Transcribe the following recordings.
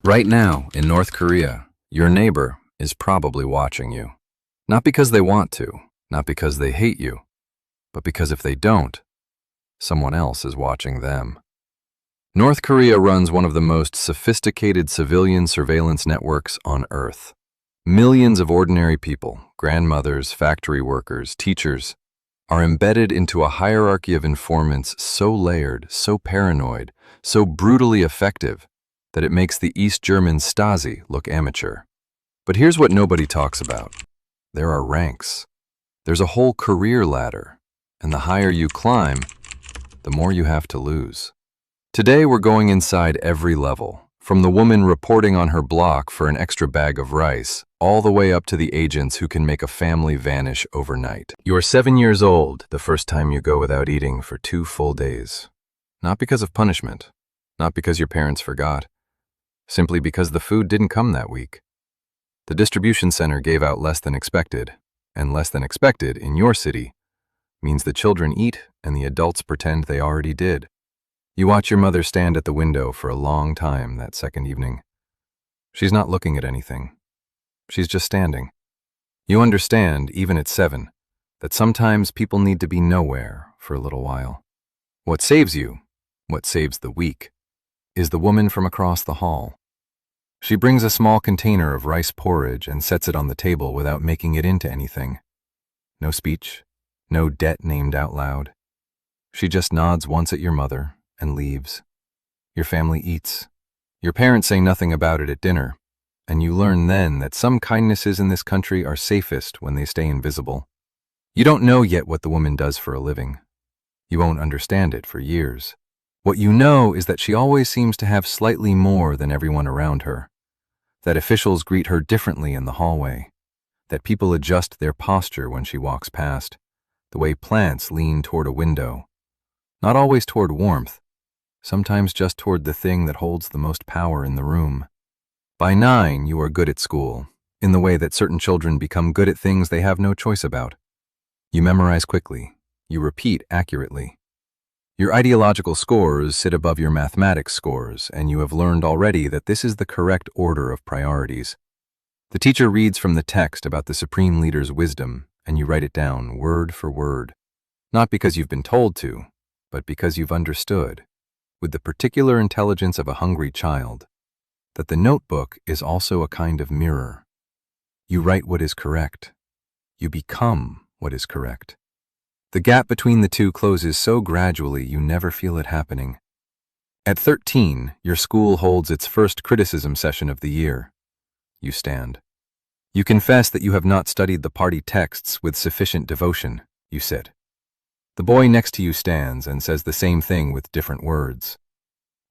Right now, in North Korea, your neighbor is probably watching you. Not because they want to, not because they hate you, but because if they don't, someone else is watching them. North Korea runs one of the most sophisticated civilian surveillance networks on Earth. Millions of ordinary people, grandmothers, factory workers, teachers, are embedded into a hierarchy of informants so layered, so paranoid, so brutally effective that it makes the East German Stasi look amateur. But here's what nobody talks about. There are ranks. There's a whole career ladder, and the higher you climb, the more you have to lose. Today we're going inside every level, from the woman reporting on her block for an extra bag of rice, all the way up to the agents who can make a family vanish overnight. You're 7 years old the first time you go without eating for 2 full days. Not because of punishment, not because your parents forgot, simply because the food didn't come that week. The distribution center gave out less than expected, and less than expected in your city means the children eat and the adults pretend they already did. You watch your mother stand at the window for a long time that second evening. She's not looking at anything. She's just standing. You understand, even at 7, that sometimes people need to be nowhere for a little while. What saves you, what saves the weak, is the woman from across the hall. She brings a small container of rice porridge and sets it on the table without making it into anything. No speech, no debt named out loud. She just nods once at your mother and leaves. Your family eats. Your parents say nothing about it at dinner, and you learn then that some kindnesses in this country are safest when they stay invisible. You don't know yet what the woman does for a living. You won't understand it for years. What you know is that she always seems to have slightly more than everyone around her, that officials greet her differently in the hallway, that people adjust their posture when she walks past, the way plants lean toward a window, not always toward warmth, sometimes just toward the thing that holds the most power in the room. By 9, you are good at school, in the way that certain children become good at things they have no choice about. You memorize quickly, you repeat accurately. Your ideological scores sit above your mathematics scores, and you have learned already that this is the correct order of priorities. The teacher reads from the text about the supreme leader's wisdom, and you write it down word for word, not because you've been told to, but because you've understood, with the particular intelligence of a hungry child, that the notebook is also a kind of mirror. You write what is correct. You become what is correct. The gap between the two closes so gradually you never feel it happening. At 13, your school holds its first criticism session of the year. You stand. You confess that you have not studied the party texts with sufficient devotion. You sit. The boy next to you stands and says the same thing with different words.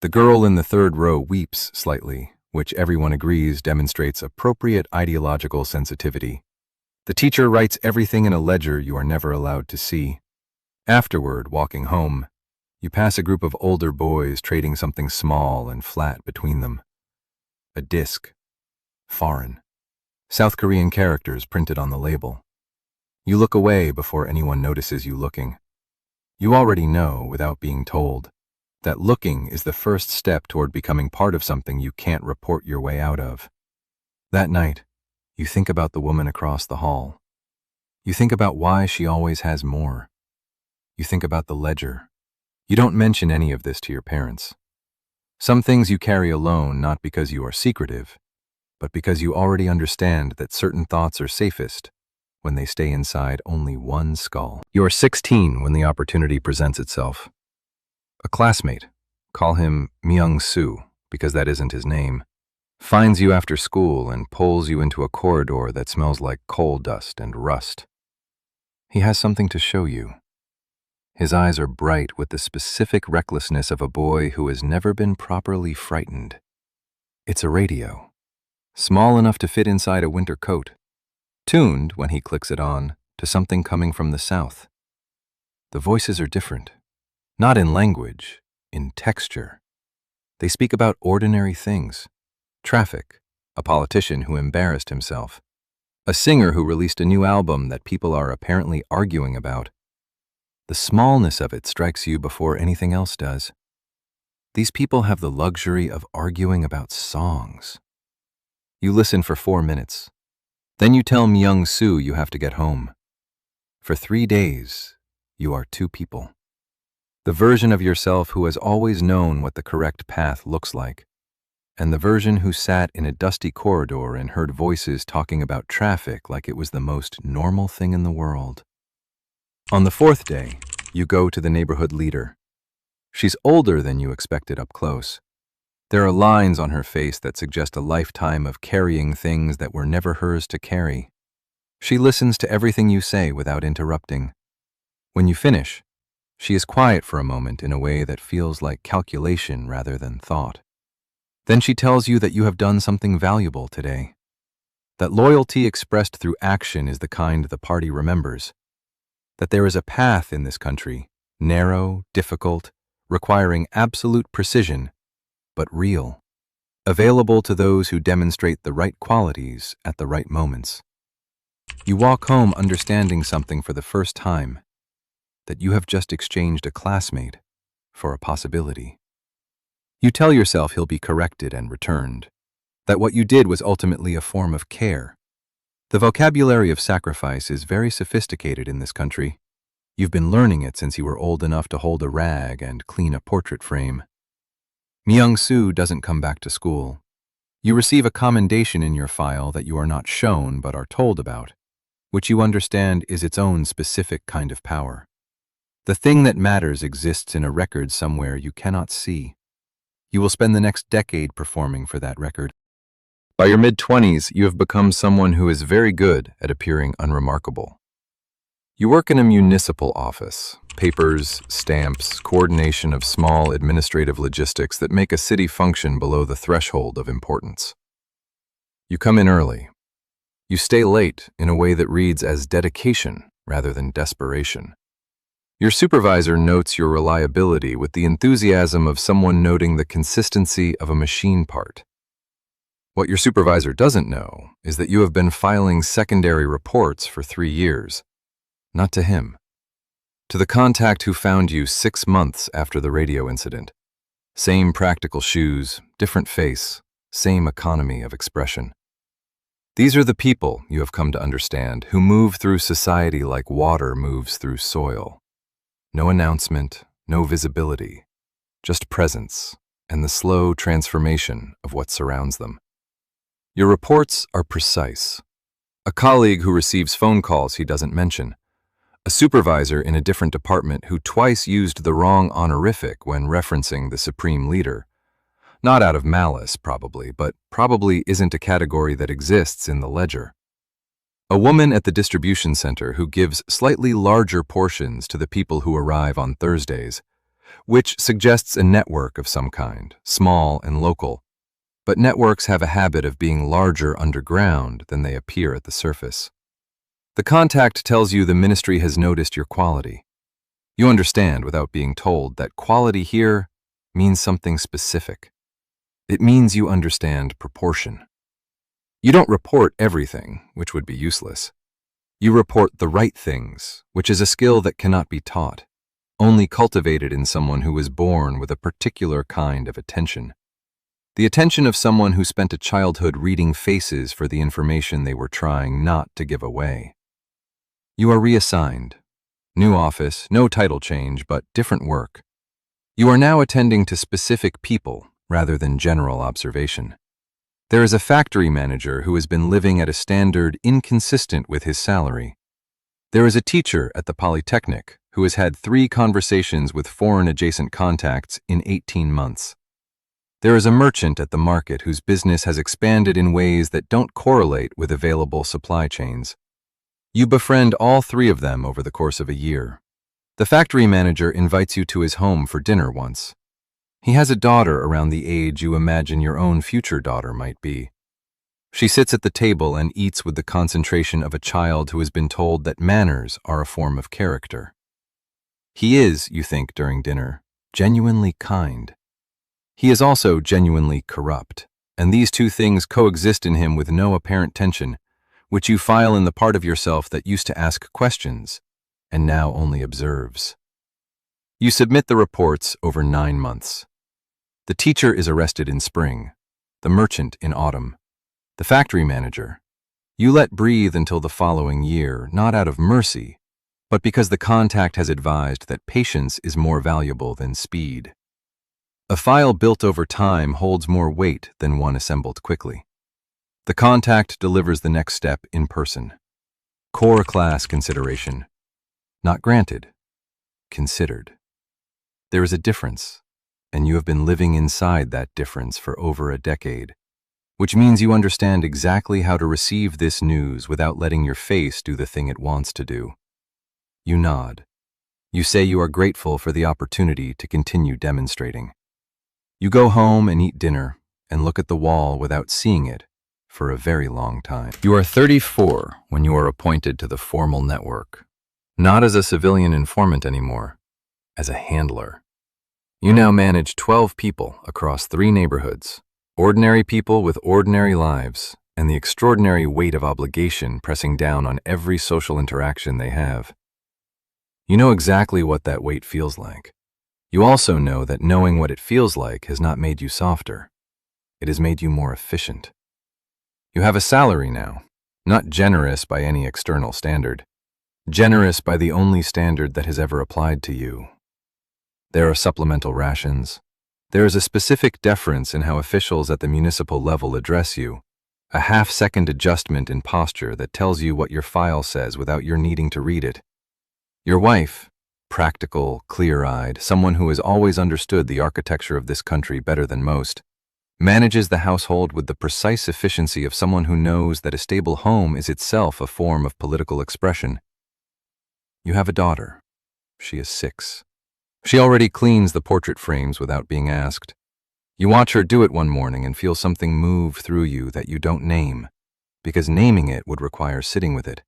The girl in the 3rd row weeps slightly, which everyone agrees demonstrates appropriate ideological sensitivity. The teacher writes everything in a ledger you are never allowed to see. Afterward, walking home, you pass a group of older boys trading something small and flat between them. A disc. Foreign. South Korean characters printed on the label. You look away before anyone notices you looking. You already know, without being told, that looking is the first step toward becoming part of something you can't report your way out of. That night, you think about the woman across the hall. You think about why she always has more. You think about the ledger. You don't mention any of this to your parents. Some things you carry alone not because you are secretive, but because you already understand that certain thoughts are safest when they stay inside only one skull. You're 16 when the opportunity presents itself. A classmate, call him Myung-soo because that isn't his name, finds you after school and pulls you into a corridor that smells like coal dust and rust. He has something to show you. His eyes are bright with the specific recklessness of a boy who has never been properly frightened. It's a radio, small enough to fit inside a winter coat, tuned, when he clicks it on, to something coming from the south. The voices are different, not in language, in texture. They speak about ordinary things. Traffic, a politician who embarrassed himself, a singer who released a new album that people are apparently arguing about. The smallness of it strikes you before anything else does. These people have the luxury of arguing about songs. You listen for 4 minutes. Then you tell Myung-soo you have to get home. For 3 days, you are two people. The version of yourself who has always known what the correct path looks like, and the version who sat in a dusty corridor and heard voices talking about traffic like it was the most normal thing in the world. On the 4th day, you go to the neighborhood leader. She's older than you expected up close. There are lines on her face that suggest a lifetime of carrying things that were never hers to carry. She listens to everything you say without interrupting. When you finish, she is quiet for a moment in a way that feels like calculation rather than thought. Then she tells you that you have done something valuable today. That loyalty expressed through action is the kind the party remembers. That there is a path in this country, narrow, difficult, requiring absolute precision, but real, available to those who demonstrate the right qualities at the right moments. You walk home understanding something for the first time, that you have just exchanged a classmate for a possibility. You tell yourself he'll be corrected and returned, that what you did was ultimately a form of care. The vocabulary of sacrifice is very sophisticated in this country. You've been learning it since you were old enough to hold a rag and clean a portrait frame. Myung-soo doesn't come back to school. You receive a commendation in your file that you are not shown but are told about, which you understand is its own specific kind of power. The thing that matters exists in a record somewhere you cannot see. You will spend the next decade performing for that record. By your mid-20s, you have become someone who is very good at appearing unremarkable. You work in a municipal office, papers, stamps, coordination of small administrative logistics that make a city function below the threshold of importance. You come in early. You stay late in a way that reads as dedication rather than desperation. Your supervisor notes your reliability with the enthusiasm of someone noting the consistency of a machine part. What your supervisor doesn't know is that you have been filing secondary reports for 3 years. Not to him. To the contact who found you 6 months after the radio incident. Same practical shoes, different face, same economy of expression. These are the people you have come to understand who move through society like water moves through soil. No announcement, no visibility, just presence and the slow transformation of what surrounds them. Your reports are precise. A colleague who receives phone calls he doesn't mention. A supervisor in a different department who twice used the wrong honorific when referencing the supreme leader. Not out of malice, probably, but probably isn't a category that exists in the ledger. A woman at the distribution center who gives slightly larger portions to the people who arrive on Thursdays, which suggests a network of some kind, small and local. But networks have a habit of being larger underground than they appear at the surface. The contact tells you the ministry has noticed your quality. You understand without being told that quality here means something specific. It means you understand proportion. You don't report everything, which would be useless. You report the right things, which is a skill that cannot be taught, only cultivated in someone who was born with a particular kind of attention. The attention of someone who spent a childhood reading faces for the information they were trying not to give away. You are reassigned. New office, no title change, but different work. You are now attending to specific people rather than general observation. There is a factory manager who has been living at a standard inconsistent with his salary. There is a teacher at the Polytechnic who has had 3 conversations with foreign adjacent contacts in 18 months. There is a merchant at the market whose business has expanded in ways that don't correlate with available supply chains. You befriend all 3 of them over the course of a year. The factory manager invites you to his home for dinner once. He has a daughter around the age you imagine your own future daughter might be. She sits at the table and eats with the concentration of a child who has been told that manners are a form of character. He is, you think during dinner, genuinely kind. He is also genuinely corrupt, and these 2 things coexist in him with no apparent tension, which you file in the part of yourself that used to ask questions and now only observes. You submit the reports over 9 months. The teacher is arrested in spring, the merchant in autumn, the factory manager. You let breathe until the following year, not out of mercy, but because the contact has advised that patience is more valuable than speed. A file built over time holds more weight than one assembled quickly. The contact delivers the next step in person. Core class consideration. Not granted, considered. There is a difference, and you have been living inside that difference for over a decade, which means you understand exactly how to receive this news without letting your face do the thing it wants to do. You nod. You say you are grateful for the opportunity to continue demonstrating. You go home and eat dinner and look at the wall without seeing it for a very long time. You are 34 when you are appointed to the formal network, not as a civilian informant anymore, as a handler. You now manage 12 people across 3 neighborhoods, ordinary people with ordinary lives, and the extraordinary weight of obligation pressing down on every social interaction they have. You know exactly what that weight feels like. You also know that knowing what it feels like has not made you softer. It has made you more efficient. You have a salary now, not generous by any external standard, generous by the only standard that has ever applied to you. There are supplemental rations. There is a specific deference in how officials at the municipal level address you, a half-second adjustment in posture that tells you what your file says without your needing to read it. Your wife, practical, clear-eyed, someone who has always understood the architecture of this country better than most, manages the household with the precise efficiency of someone who knows that a stable home is itself a form of political expression. You have a daughter. She is 6. She already cleans the portrait frames without being asked. You watch her do it one morning and feel something move through you that you don't name, because naming it would require sitting with it,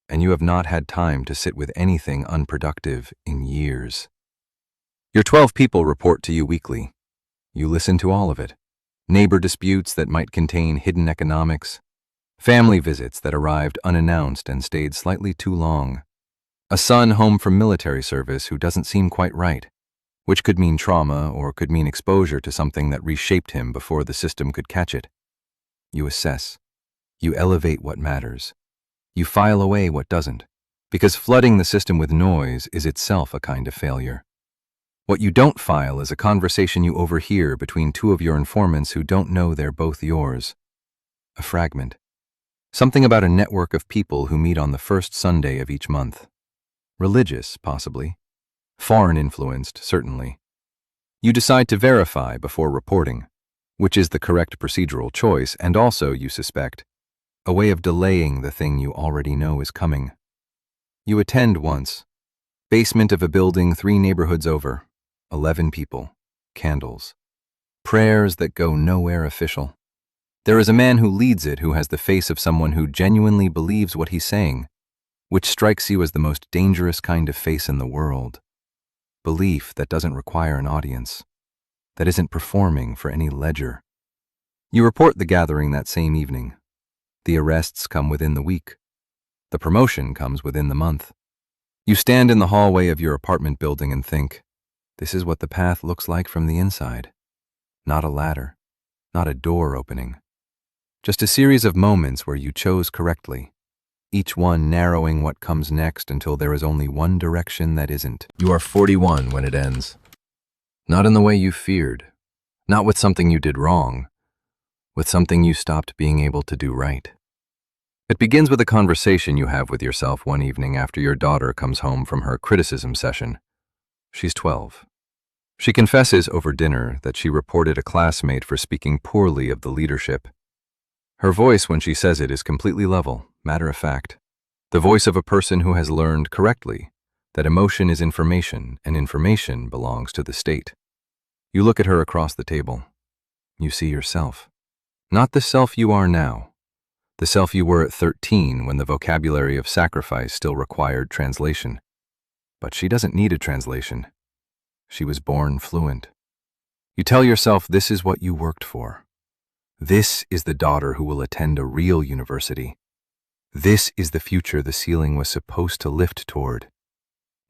and you have not had time to sit with anything unproductive in years. Your 12 people report to you weekly. You listen to all of it. Neighbor disputes that might contain hidden economics, family visits that arrived unannounced and stayed slightly too long, a son home from military service who doesn't seem quite right, which could mean trauma or could mean exposure to something that reshaped him before the system could catch it. You assess. You elevate what matters. You file away what doesn't, because flooding the system with noise is itself a kind of failure. What you don't file is a conversation you overhear between 2 of your informants who don't know they're both yours. A fragment. Something about a network of people who meet on the first Sunday of each month. Religious, possibly. Foreign-influenced, certainly. You decide to verify before reporting, which is the correct procedural choice, and also, you suspect, a way of delaying the thing you already know is coming. You attend once. Basement of a building 3 neighborhoods over. 11 people. Candles. Prayers that go nowhere official. There is a man who leads it who has the face of someone who genuinely believes what he's saying, which strikes you as the most dangerous kind of face in the world. Belief that doesn't require an audience, that isn't performing for any ledger. You report the gathering that same evening. The arrests come within the week. The promotion comes within the month. You stand in the hallway of your apartment building and think, this is what the path looks like from the inside. Not a ladder, not a door opening. Just a series of moments where you chose correctly, each one narrowing what comes next until there is only one direction that isn't. You are 41 when it ends. Not in the way you feared, not with something you did wrong, with something you stopped being able to do right. It begins with a conversation you have with yourself one evening after your daughter comes home from her criticism session. She's 12. She confesses over dinner that she reported a classmate for speaking poorly of the leadership. Her voice when she says it is completely level, matter of fact. The voice of a person who has learned correctly that emotion is information and information belongs to the state. You look at her across the table. You see yourself. Not the self you are now. The self you were at 13 when the vocabulary of sacrifice still required translation. But she doesn't need a translation. She was born fluent. You tell yourself this is what you worked for. This is the daughter who will attend a real university. This is the future the ceiling was supposed to lift toward.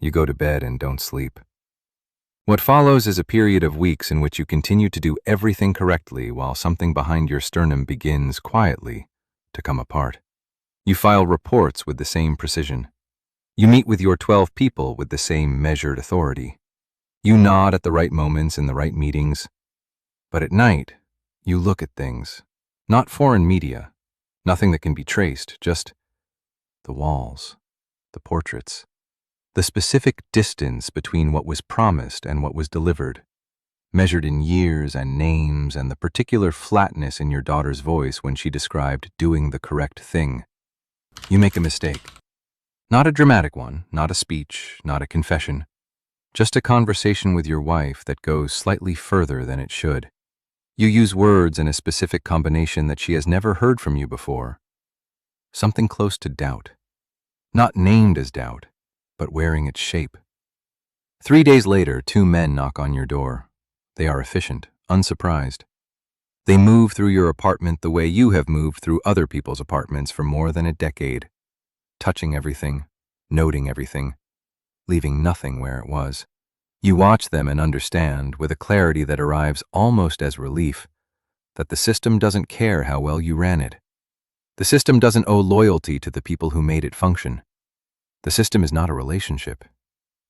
You go to bed and don't sleep. What follows is a period of weeks in which you continue to do everything correctly while something behind your sternum begins quietly to come apart. You file reports with the same precision. You meet with your 12 people with the same measured authority. You nod at the right moments in the right meetings. But at night, you look at things, not foreign media, nothing that can be traced, just the walls, the portraits, the specific distance between what was promised and what was delivered, measured in years and names, and the particular flatness in your daughter's voice when she described doing the correct thing. You make a mistake. Not a dramatic one, not a speech, not a confession, just a conversation with your wife that goes slightly further than it should. You use words in a specific combination that she has never heard from you before. Something close to doubt. Not named as doubt, but wearing its shape. 3 days later, 2 men knock on your door. They are efficient, unsurprised. They move through your apartment the way you have moved through other people's apartments for more than a decade, touching everything, noting everything, leaving nothing where it was. You watch them and understand, with a clarity that arrives almost as relief, that the system doesn't care how well you ran it. The system doesn't owe loyalty to the people who made it function. The system is not a relationship.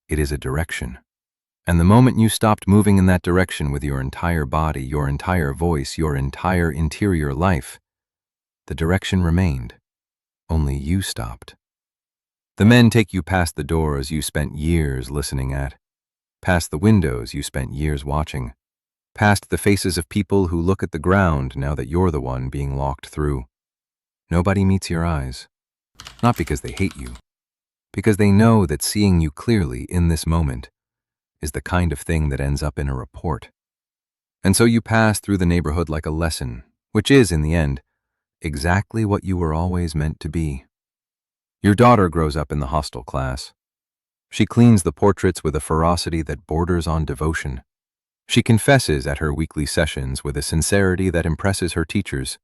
It is a direction. And the moment you stopped moving in that direction with your entire body, your entire voice, your entire interior life, the direction remained. Only you stopped. The men take you past the doors you spent years listening at, past the windows you spent years watching, past the faces of people who look at the ground now that you're the one being walked through. Nobody meets your eyes, not because they hate you, because they know that seeing you clearly in this moment is the kind of thing that ends up in a report. And so you pass through the neighborhood like a lesson, which is, in the end, exactly what you were always meant to be. Your daughter grows up in the hostel class. She cleans the portraits with a ferocity that borders on devotion. She confesses at her weekly sessions with a sincerity that impresses her teachers.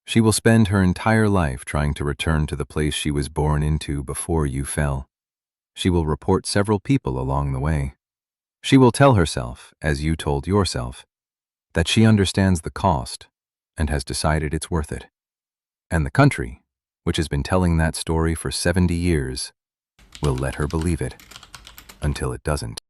She will spend her entire life trying to return to the place she was born into before you fell. She will report several people along the way. She will tell herself, as you told yourself, that she understands the cost and has decided it's worth it. And the country, which has been telling that story for 70 years, will let her believe it until it doesn't.